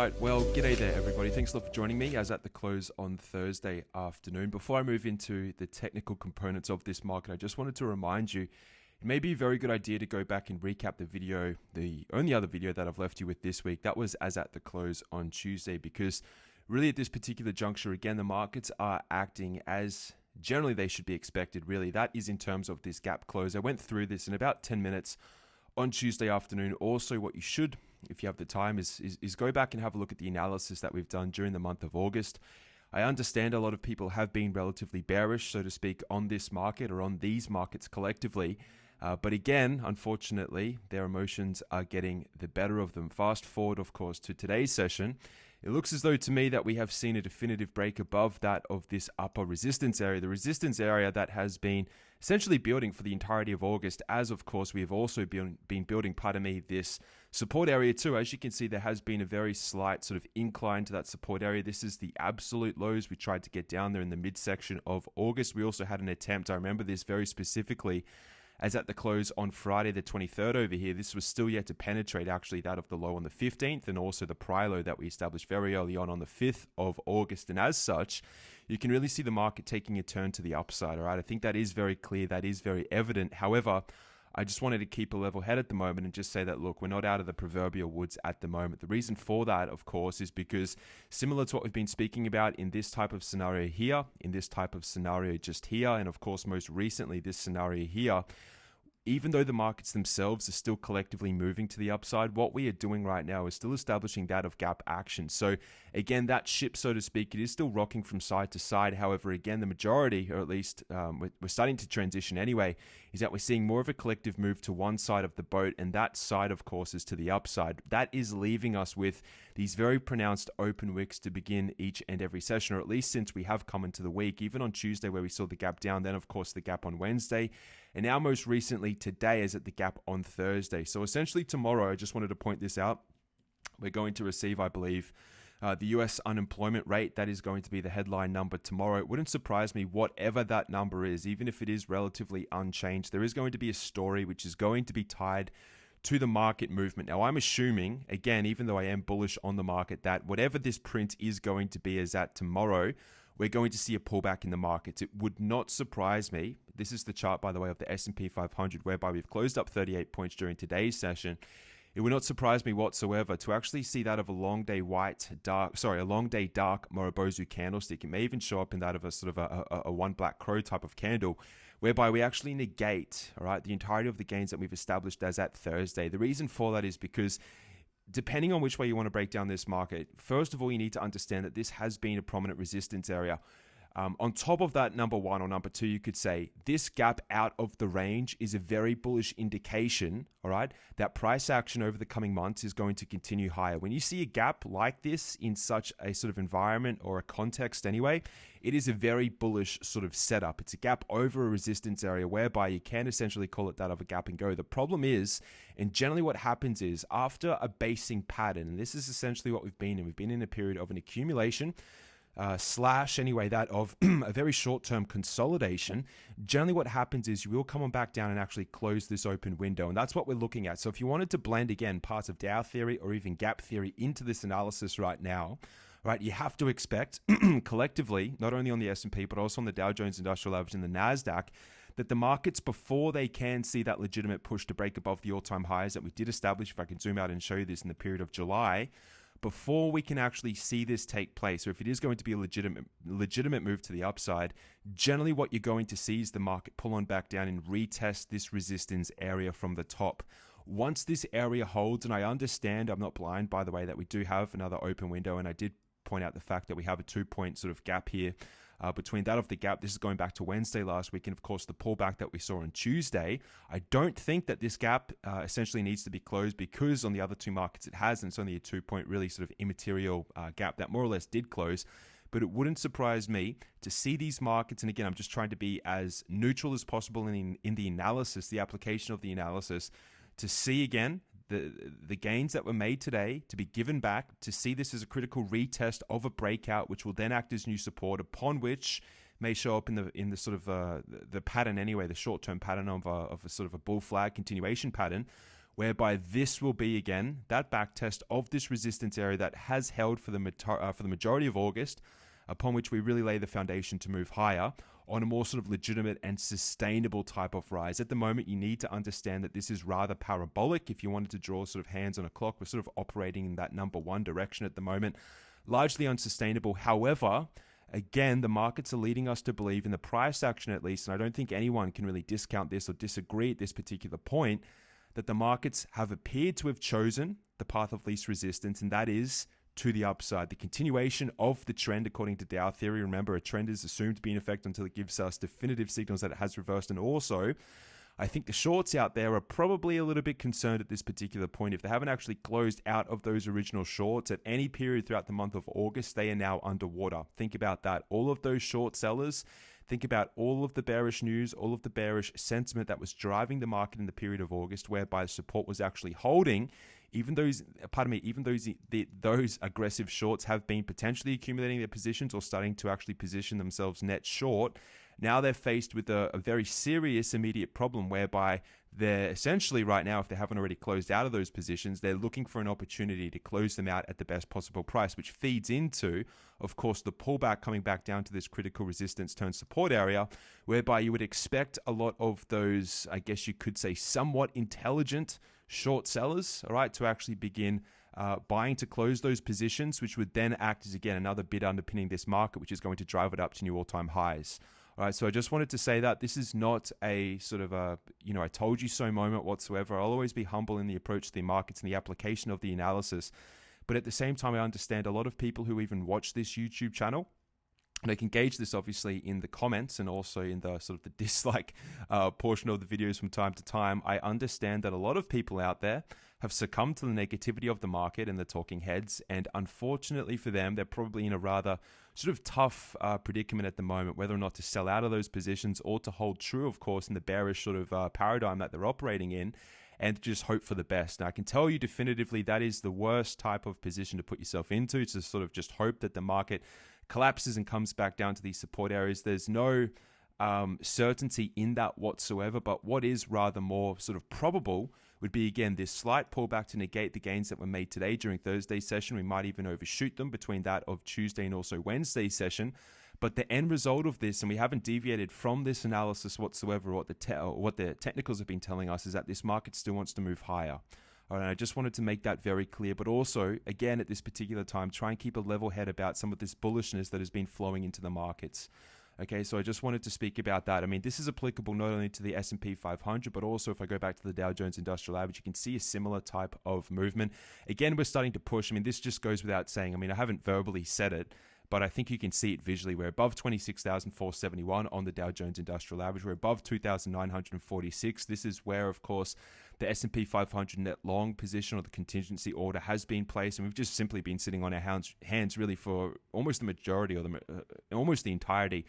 right, well, g'day there, everybody. Thanks a lot for joining me as at the close on Thursday afternoon. Before I move into the technical components of this market, I just wanted to remind you, it may be a very good idea to go back and recap the video, the only other video that I've left you with this week. That was as at the close on Tuesday, because really at this particular juncture, again, the markets are acting as generally they should be expected, really. That is in terms of this gap close. I went through this in about 10 minutes on Tuesday afternoon. Also, what you should, if you have the time, is go back and have a look at the analysis that we've done during the month of August. I understand a lot of people have been relatively bearish, so to speak, on this market or on these markets collectively. But again, unfortunately, their emotions are getting the better of them. Fast forward, of course, to today's session. It looks as though to me that we have seen a definitive break above that of this upper resistance area, the resistance area that has been essentially building for the entirety of August, as of course we have also been building, this support area too. As you can see, there has been a very slight sort of incline to that support area. This is the absolute lows. We tried to get down there in the midsection of August. We also had an attempt, I remember this very specifically, as at the close on Friday the 23rd over here. This was still yet to penetrate actually that of the low on the 15th and also the prior low that we established very early on the 5th of August. And as such, you can really see the market taking a turn to the upside. All right, I think that is very clear. That is very evident. However, I just wanted to keep a level head at the moment and just say that, look, we're not out of the proverbial woods at the moment. The reason for that, of course, is because similar to what we've been speaking about in this type of scenario here, in this type of scenario just here, and of course, most recently, this scenario here, even though the markets themselves are still collectively moving to the upside, what we are doing right now is still establishing that of gap action. So again, that ship, so to speak, it is still rocking from side to side. However, again, the majority, or at least we're starting to transition anyway, is that we're seeing more of a collective move to one side of the boat, and that side, of course, is to the upside. That is leaving us with these very pronounced open wicks to begin each and every session, or at least since we have come into the week, even on Tuesday where we saw the gap down, then of course the gap on Wednesday, and now most recently today is at the gap on Thursday. So essentially tomorrow, I just wanted to point this out, we're going to receive, I believe, the US unemployment rate. That is going to be the headline number tomorrow. It wouldn't surprise me, whatever that number is, even if it is relatively unchanged, there is going to be a story which is going to be tied to the market movement. Now, I'm assuming, again, even though I am bullish on the market, that whatever this print is going to be as at tomorrow, we're going to see a pullback in the markets. It would not surprise me. This is the chart, by the way, of the S&P 500, whereby we've closed up 38 points during today's session. It would not surprise me whatsoever to actually see that of a long day dark Morobozu candlestick. It may even show up in that of a sort of a one black crow type of candle, whereby we actually negate, all right, the entirety of the gains that we've established as at Thursday. The reason for that is because depending on which way you want to break down this market, first of all, you need to understand that this has been a prominent resistance area. On top of that, number one or number two, you could say this gap out of the range is a very bullish indication, all right, that price action over the coming months is going to continue higher. When you see a gap like this in such a sort of environment or a context anyway, it is a very bullish sort of setup. It's a gap over a resistance area whereby you can essentially call it that of a gap and go. The problem is, and generally what happens is after a basing pattern, and this is essentially what we've been in a period of an accumulation, that of a very short-term consolidation. Generally what happens is you will come on back down and actually close this open window, and that's what we're looking at. So if you wanted to blend again parts of Dow theory or even gap theory into this analysis right now, right, you have to expect collectively, not only on the S&P but also on the Dow Jones Industrial Average and the Nasdaq, that the markets, before they can see that legitimate push to break above the all-time highs that we did establish, if I can zoom out and show you this in the period of July, before we can actually see this take place, or if it is going to be a legitimate move to the upside, generally what you're going to see is the market pull on back down and retest this resistance area from the top. Once this area holds, and I understand, I'm not blind, by the way, that we do have another open window, and I did point out the fact that we have a 2-point sort of gap here between that of the gap. This is going back to Wednesday last week, and of course the pullback that we saw on Tuesday. I don't think that this gap essentially needs to be closed, because on the other two markets it has, and it's only a 2-point really sort of immaterial gap that more or less did close. But it wouldn't surprise me to see these markets, and again, I'm just trying to be as neutral as possible in the analysis, the application of the analysis, to see again the gains that were made today to be given back, to see this as a critical retest of a breakout, which will then act as new support, upon which may show up in the sort of the pattern anyway, the short-term pattern of a sort of a bull flag continuation pattern, whereby this will be again that back test of this resistance area that has held for the majority of August, upon which we really lay the foundation to move higher on a more sort of legitimate and sustainable type of rise. At the moment, you need to understand that this is rather parabolic. If you wanted to draw sort of hands on a clock, we're sort of operating in that number one direction at the moment, largely unsustainable. However, again, the markets are leading us to believe, in the price action at least, and I don't think anyone can really discount this or disagree at this particular point, that the markets have appeared to have chosen the path of least resistance, and that is to the upside. The continuation of the trend, according to Dow theory. Remember, a trend is assumed to be in effect until it gives us definitive signals that it has reversed. And also, I think the shorts out there are probably a little bit concerned at this particular point. If they haven't actually closed out of those original shorts at any period throughout the month of August, they are now underwater. Think about that. All of those short sellers, think about all of the bearish news, all of the bearish sentiment that was driving the market in the period of August, whereby support was actually holding. Even those aggressive shorts have been potentially accumulating their positions or starting to actually position themselves net short. Now they're faced with a very serious immediate problem, whereby they're essentially right now, if they haven't already closed out of those positions, they're looking for an opportunity to close them out at the best possible price, which feeds into, of course, the pullback coming back down to this critical resistance turn support area, whereby you would expect a lot of those, I guess you could say, somewhat intelligent short sellers, all right, to actually begin buying to close those positions, which would then act as, again, another bid underpinning this market, which is going to drive it up to new all-time highs. All right, so I just wanted to say that this is not a sort of a, I told you so moment whatsoever. I'll always be humble in the approach to the markets and the application of the analysis. But at the same time, I understand a lot of people who even watch this YouTube channel, and I can gauge this obviously in the comments and also in the sort of the dislike portion of the videos from time to time. I understand that a lot of people out there have succumbed to the negativity of the market and the talking heads. And unfortunately for them, they're probably in a rather sort of tough predicament at the moment, whether or not to sell out of those positions or to hold true, of course, in the bearish sort of paradigm that they're operating in, and just hope for the best. Now, I can tell you definitively that is the worst type of position to put yourself into, to sort of just hope that the market collapses and comes back down to these support areas. There's no certainty in that whatsoever, but what is rather more sort of probable would be, again, this slight pullback to negate the gains that were made today during Thursday's session. We might even overshoot them between that of Tuesday and also Wednesday's session. But the end result of this, and we haven't deviated from this analysis whatsoever, what the technicals have been telling us, is that this market still wants to move higher. All right, I just wanted to make that very clear, but also, again, at this particular time, try and keep a level head about some of this bullishness that has been flowing into the markets. Okay, so I just wanted to speak about that. I mean, this is applicable not only to the S&P 500, but also if I go back to the Dow Jones Industrial Average, you can see a similar type of movement. Again, we're starting to push. I mean, this just goes without saying. I mean, I haven't verbally said it, but I think you can see it visually. We're above 26,471 on the Dow Jones Industrial Average. We're above 2,946. This is where, of course, the S&P 500 net long position or the contingency order has been placed, and we've just simply been sitting on our hands really for almost the majority or almost the entirety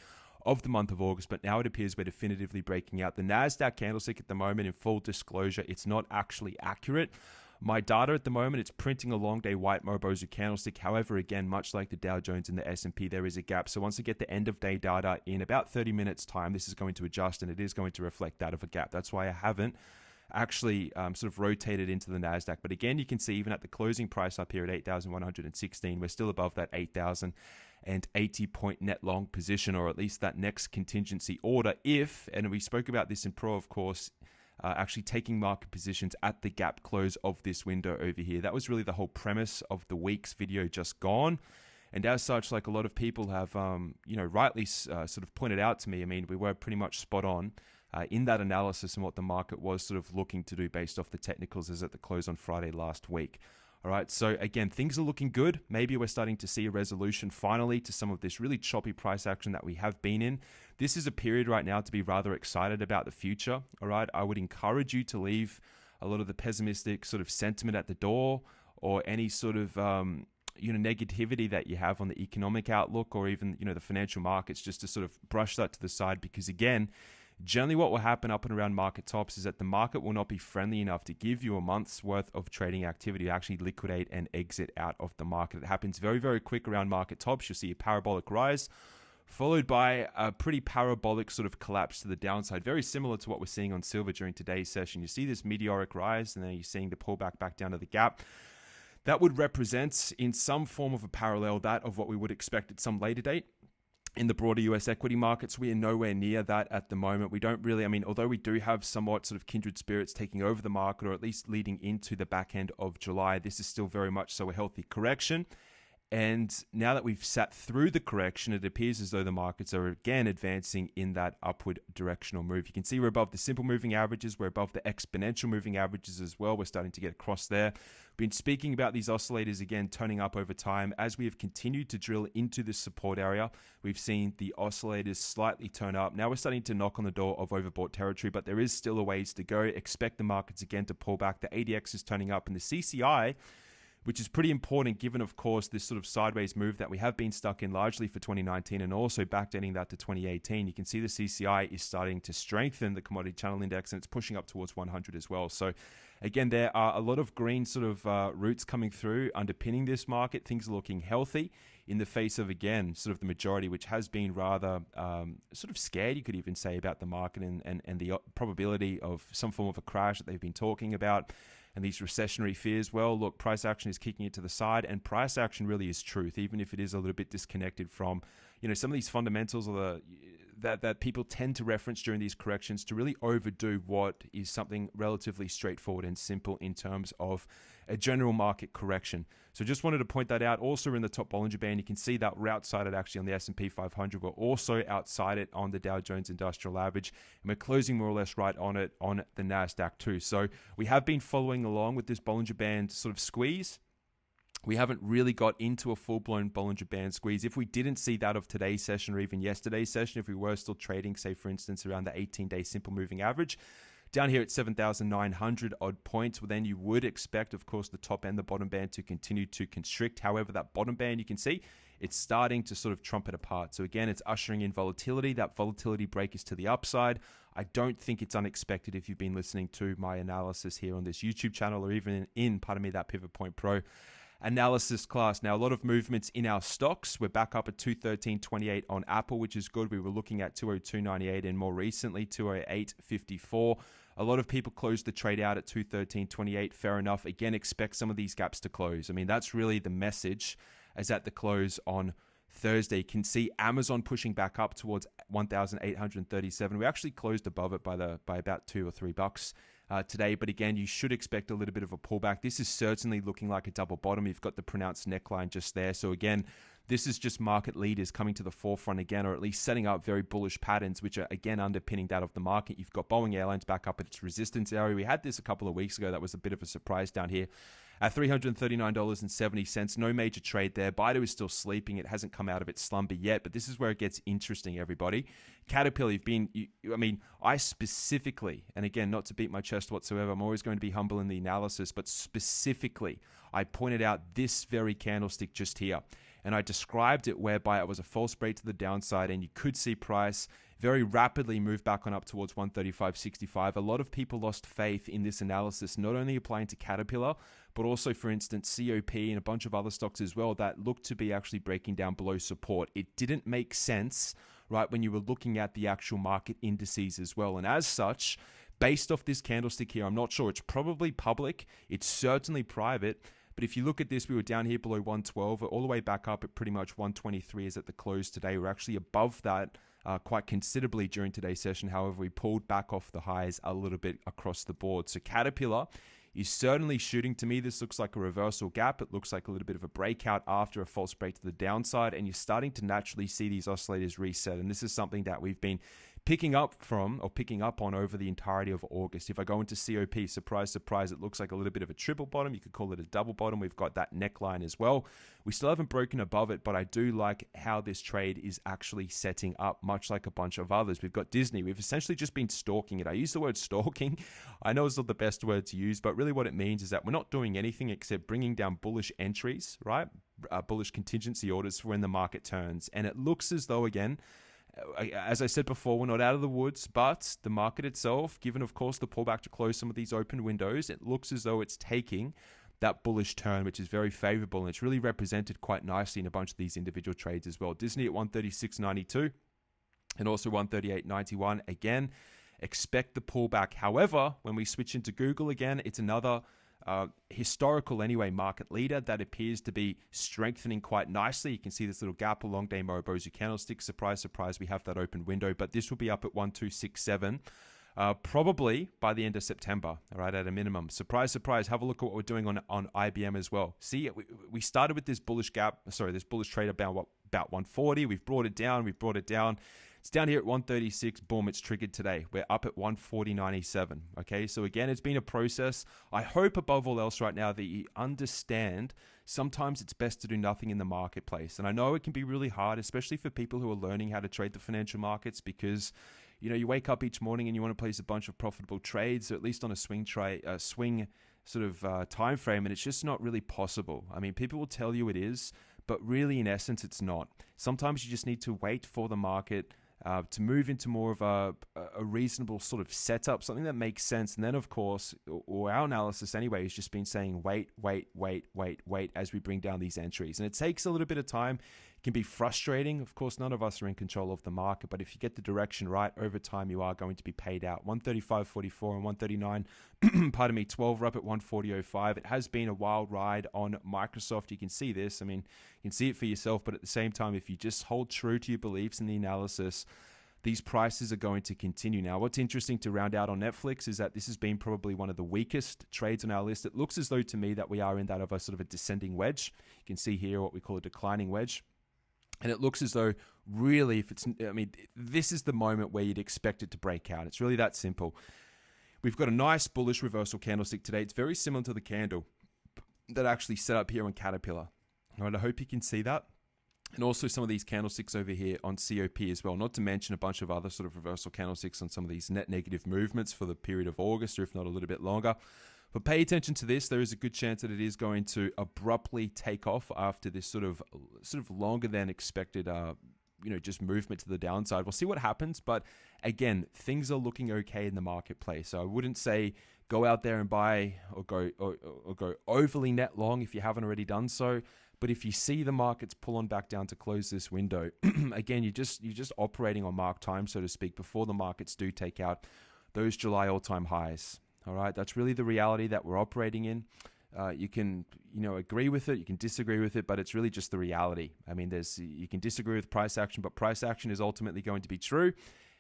of the month of August. But now it appears we're definitively breaking out. The NASDAQ candlestick at the moment, in full disclosure, it's not actually accurate. My data at the moment, it's printing a long day white Mobozu candlestick. However, again, much like the Dow Jones and the S&P, there is a gap. So once I get the end of day data in about 30 minutes time, this is going to adjust and it is going to reflect that of a gap. That's why I haven't actually sort of rotated into the NASDAQ. But again, you can see even at the closing price up here at 8,116, we're still above that 8,080 point net long position, or at least that next contingency order if, and we spoke about this in Pro, of course, actually taking market positions at the gap close of this window over here. That was really the whole premise of the week's video just gone. And as such, like a lot of people have, rightly sort of pointed out to me, I mean, we were pretty much spot on in that analysis and what the market was sort of looking to do based off the technicals as at the close on Friday last week. All right, so again, things are looking good. Maybe we're starting to see a resolution finally to some of this really choppy price action that we have been in. This is a period right now to be rather excited about the future. All right, I would encourage you to leave a lot of the pessimistic sort of sentiment at the door, or any sort of negativity that you have on the economic outlook or even the financial markets, just to sort of brush that to the side. Because again, generally what will happen up and around market tops is that the market will not be friendly enough to give you a month's worth of trading activity to actually liquidate and exit out of the market. It happens very, very quick around market tops. You'll see a parabolic rise, followed by a pretty parabolic sort of collapse to the downside, very similar to what we're seeing on silver during today's session. You see this meteoric rise, and then you're seeing the pullback back down to the gap. That would represent in some form of a parallel that of what we would expect at some later date. In the broader US equity markets, we are nowhere near that at the moment. We don't really, although we do have somewhat sort of kindred spirits taking over the market, or at least leading into the back end of July, this is still very much so a healthy correction. And now that we've sat through the correction, it appears as though the markets are again advancing in that upward directional move. You can see we're above the simple moving averages. We're above the exponential moving averages as well. We're starting to get across there. Been speaking about these oscillators again turning up over time. As we have continued to drill into this support area, we've seen the oscillators slightly turn up. Now we're starting to knock on the door of overbought territory, but there is still a ways to go. Expect the markets again to pull back. The ADX is turning up, and the CCI, which is pretty important given, of course, this sort of sideways move that we have been stuck in largely for 2019 and also backdating that to 2018. You can see the CCI is starting to strengthen the commodity channel index, and it's pushing up towards 100 as well. So again, there are a lot of green sort of roots coming through underpinning this market. Things are looking healthy in the face of, again, sort of the majority, which has been rather sort of scared, you could even say, about the market and the probability of some form of a crash that they've been talking about. And these recessionary fears, well, look, price action is kicking it to the side, and price action really is truth, even if it is a little bit disconnected from, some of these fundamentals or that people tend to reference during these corrections to really overdo what is something relatively straightforward and simple in terms of a general market correction. So just wanted to point that out. Also in the top Bollinger Band, you can see that we're outside it actually on the S&P 500. We're also outside it on the Dow Jones Industrial Average, and we're closing more or less right on it on the NASDAQ too. So we have been following along with this Bollinger Band sort of squeeze. We haven't really got into a full-blown Bollinger Band squeeze. If we didn't see that of today's session or even yesterday's session, if we were still trading, say, for instance, around the 18-day simple moving average, down here at 7,900 odd points, well, then you would expect, of course, the top and the bottom band to continue to constrict. However, that bottom band, you can see, it's starting to sort of trumpet apart. So again, it's ushering in volatility. That volatility break is to the upside. I don't think it's unexpected if you've been listening to my analysis here on this YouTube channel or even in that Pivot Point Pro analysis class. Now, a lot of movements in our stocks. We're back up at 213.28 on Apple, which is good. We were looking at 202.98 and more recently 208.54. A lot of people closed the trade out at 213.28. Fair enough. Again, expect some of these gaps to close. That's really the message as at the close on Thursday. You can see Amazon pushing back up towards 1,837. We actually closed above it by about $2 or $3 today, but again, you should expect a little bit of a pullback. This is certainly looking like a double bottom. You've got the pronounced neckline just there. So again, this is just market leaders coming to the forefront again, or at least setting up very bullish patterns, which are again underpinning that of the market. You've got Boeing Airlines back up at its resistance area. We had this a couple of weeks ago. That was a bit of a surprise down here at $339.70. No major trade there. Baidu is still sleeping. It hasn't come out of its slumber yet, but this is where it gets interesting, everybody. Caterpillar, I specifically, and again, not to beat my chest whatsoever, I'm always going to be humble in the analysis, but specifically, I pointed out this very candlestick just here. And I described it whereby it was a false break to the downside, and you could see price very rapidly move back on up towards 135.65. A lot of people lost faith in this analysis, not only applying to Caterpillar, but also, for instance, COP and a bunch of other stocks as well that looked to be actually breaking down below support. It didn't make sense, right, when you were looking at the actual market indices as well. And as such, based off this candlestick here, I'm not sure. It's probably public. It's certainly private. But if you look at this, we were down here below 112, all the way back up at pretty much 123 is at the close today. We're actually above that quite considerably during today's session. However, we pulled back off the highs a little bit across the board. So Caterpillar is certainly shooting. To me, this looks like a reversal gap. It looks like a little bit of a breakout after a false break to the downside, and you're starting to naturally see these oscillators reset. And this is something that we've been picking up on over the entirety of August. If I go into COP, surprise, surprise, it looks like a little bit of a triple bottom. You could call it a double bottom. We've got that neckline as well. We still haven't broken above it, but I do like how this trade is actually setting up, much like a bunch of others. We've got Disney. We've essentially just been stalking it. I use the word stalking. I know it's not the best word to use, but really what it means is that we're not doing anything except bringing down bullish entries, right? Bullish contingency orders for when the market turns. And it looks as though, again, as I said before, we're not out of the woods, but the market itself, given, of course, the pullback to close some of these open windows, it looks as though it's taking that bullish turn, which is very favorable, and it's really represented quite nicely in a bunch of these individual trades as well. Disney at 136.92 and also 138.91. Again, expect the pullback. However, when we switch into Google again, it's another historical anyway market leader that appears to be strengthening quite nicely. You can see this little gap, a long day Morobozu candlestick. Surprise, surprise, we have that open window, but this will be up at 1267 probably by the end of September, all right, at a minimum. Surprise, surprise, have a look at what we're doing on IBM as well. See, we started with this bullish this bullish trade about 140. We've brought it down. It's down here at 136. Boom, it's triggered today. We're up at 140.97. Okay, so again, it's been a process. I hope above all else right now that you understand sometimes it's best to do nothing in the marketplace. And I know it can be really hard, especially for people who are learning how to trade the financial markets, because you wake up each morning and you want to place a bunch of profitable trades, or at least on a swing sort of time frame, and it's just not really possible. I mean, people will tell you it is, but really in essence, it's not. Sometimes you just need to wait for the market to move into more of a reasonable sort of setup, something that makes sense. And then, of course, or our analysis anyway, has just been saying wait as we bring down these entries. And it takes a little bit of time. It can be frustrating. Of course, none of us are in control of the market, but if you get the direction right, over time, you are going to be paid out. 135.44 and 139, pardon me, 12 are up at 140.05. It has been a wild ride on Microsoft. You can see this. I mean, you can see it for yourself, but at the same time, if you just hold true to your beliefs in the analysis, these prices are going to continue. Now, what's interesting to round out on Netflix is that this has been probably one of the weakest trades on our list. It looks as though to me that we are in that of a sort of a descending wedge. You can see here what we call a declining wedge. And it looks as though really, this is the moment where you'd expect it to break out. It's really that simple. We've got a nice bullish reversal candlestick today. It's very similar to the candle that actually set up here on Caterpillar. All right, I hope you can see that. And also some of these candlesticks over here on COP as well, not to mention a bunch of other sort of reversal candlesticks on some of these net negative movements for the period of August, or if not a little bit longer. But pay attention to this. There is a good chance that it is going to abruptly take off after this sort of longer than expected, just movement to the downside. We'll see what happens. But again, things are looking okay in the marketplace. So I wouldn't say go out there and buy or go overly net long if you haven't already done so. But if you see the markets pull on back down to close this window, again, you're just operating on mark time, so to speak, before the markets do take out those July all-time highs. All right, that's really the reality that we're operating in. You can, agree with it, you can disagree with it, but it's really just the reality. I mean, you can disagree with price action, but price action is ultimately going to be true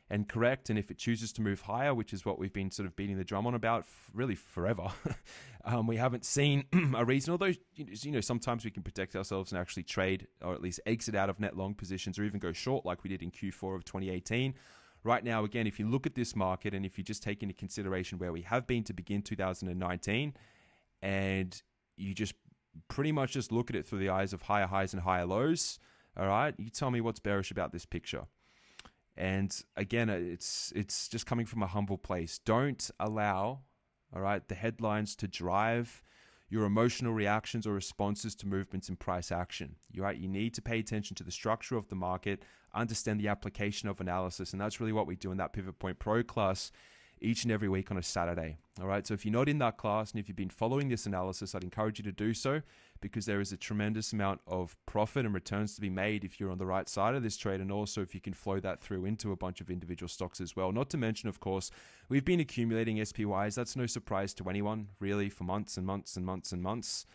and correct. And if it chooses to move higher, which is what we've been sort of beating the drum on about really forever, we haven't seen a reason. Although, sometimes we can protect ourselves and actually trade, or at least exit out of net long positions, or even go short like we did in Q4 of 2018. Right now, again, if you look at this market and if you just take into consideration where we have been to begin 2019, and you just pretty much just look at it through the eyes of higher highs and higher lows, all right, you tell me what's bearish about this picture. And again, it's just coming from a humble place. Don't allow, all right, the headlines to drive your emotional reactions or responses to movements in price action. You need to pay attention to the structure of the market, understand the application of analysis, and that's really what we do in that Pivot Point Pro class each and every week on a Saturday. All right, so if you're not in that class and if you've been following this analysis, I'd encourage you to do so, because there is a tremendous amount of profit and returns to be made if you're on the right side of this trade, and also if you can flow that through into a bunch of individual stocks as well. Not to mention, of course, we've been accumulating SPYs. That's no surprise to anyone, really, for months and months and months and months.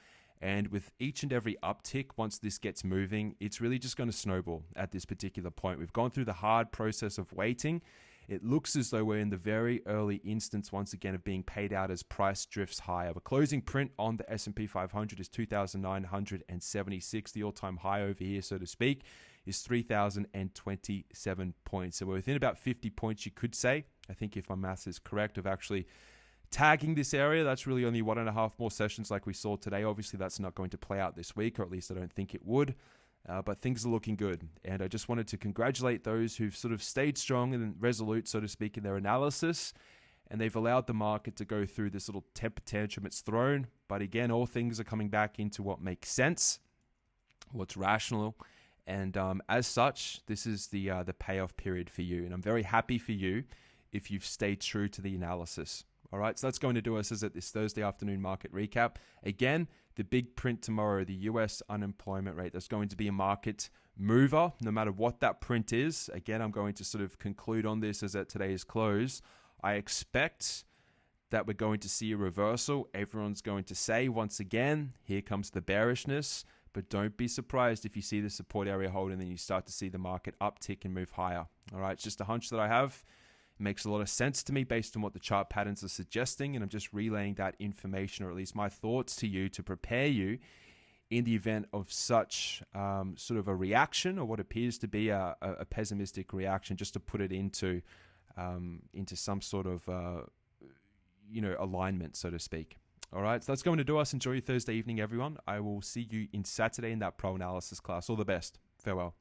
And with each and every uptick, once this gets moving, it's really just going to snowball at this particular point. We've gone through the hard process of waiting. It looks as though we're in the very early instance, once again, of being paid out as price drifts higher. The closing print on the S&P 500 is 2,976. The all-time high over here, so to speak, is 3,027 points. So we're within about 50 points, you could say, I think if my maths is correct, of actually tagging this area. That's really only 1.5 more sessions like we saw today. Obviously, that's not going to play out this week, or at least I don't think it would. But things are looking good. And I just wanted to congratulate those who've sort of stayed strong and resolute, so to speak, in their analysis. And they've allowed the market to go through this little temper tantrum it's thrown. But again, all things are coming back into what makes sense, what's rational. And as such, this is the payoff period for you. And I'm very happy for you if you've stayed true to the analysis. All right, so that's going to do us as at this Thursday afternoon market recap. Again, the big print tomorrow, the US unemployment rate. That's going to be a market mover, no matter what that print is. Again, I'm going to sort of conclude on this as at today's close. I expect that we're going to see a reversal. Everyone's going to say, once again, here comes the bearishness. But don't be surprised if you see the support area hold and then you start to see the market uptick and move higher. All right, it's just a hunch that I have. It makes a lot of sense to me based on what the chart patterns are suggesting, and I'm just relaying that information, or at least my thoughts, to you to prepare you in the event of such sort of a reaction, or what appears to be a pessimistic reaction, just to put it into some sort of alignment, so to speak. All right, so that's going to do us. Enjoy your Thursday evening, everyone. I will see you in Saturday in that pro analysis class. All the best. Farewell.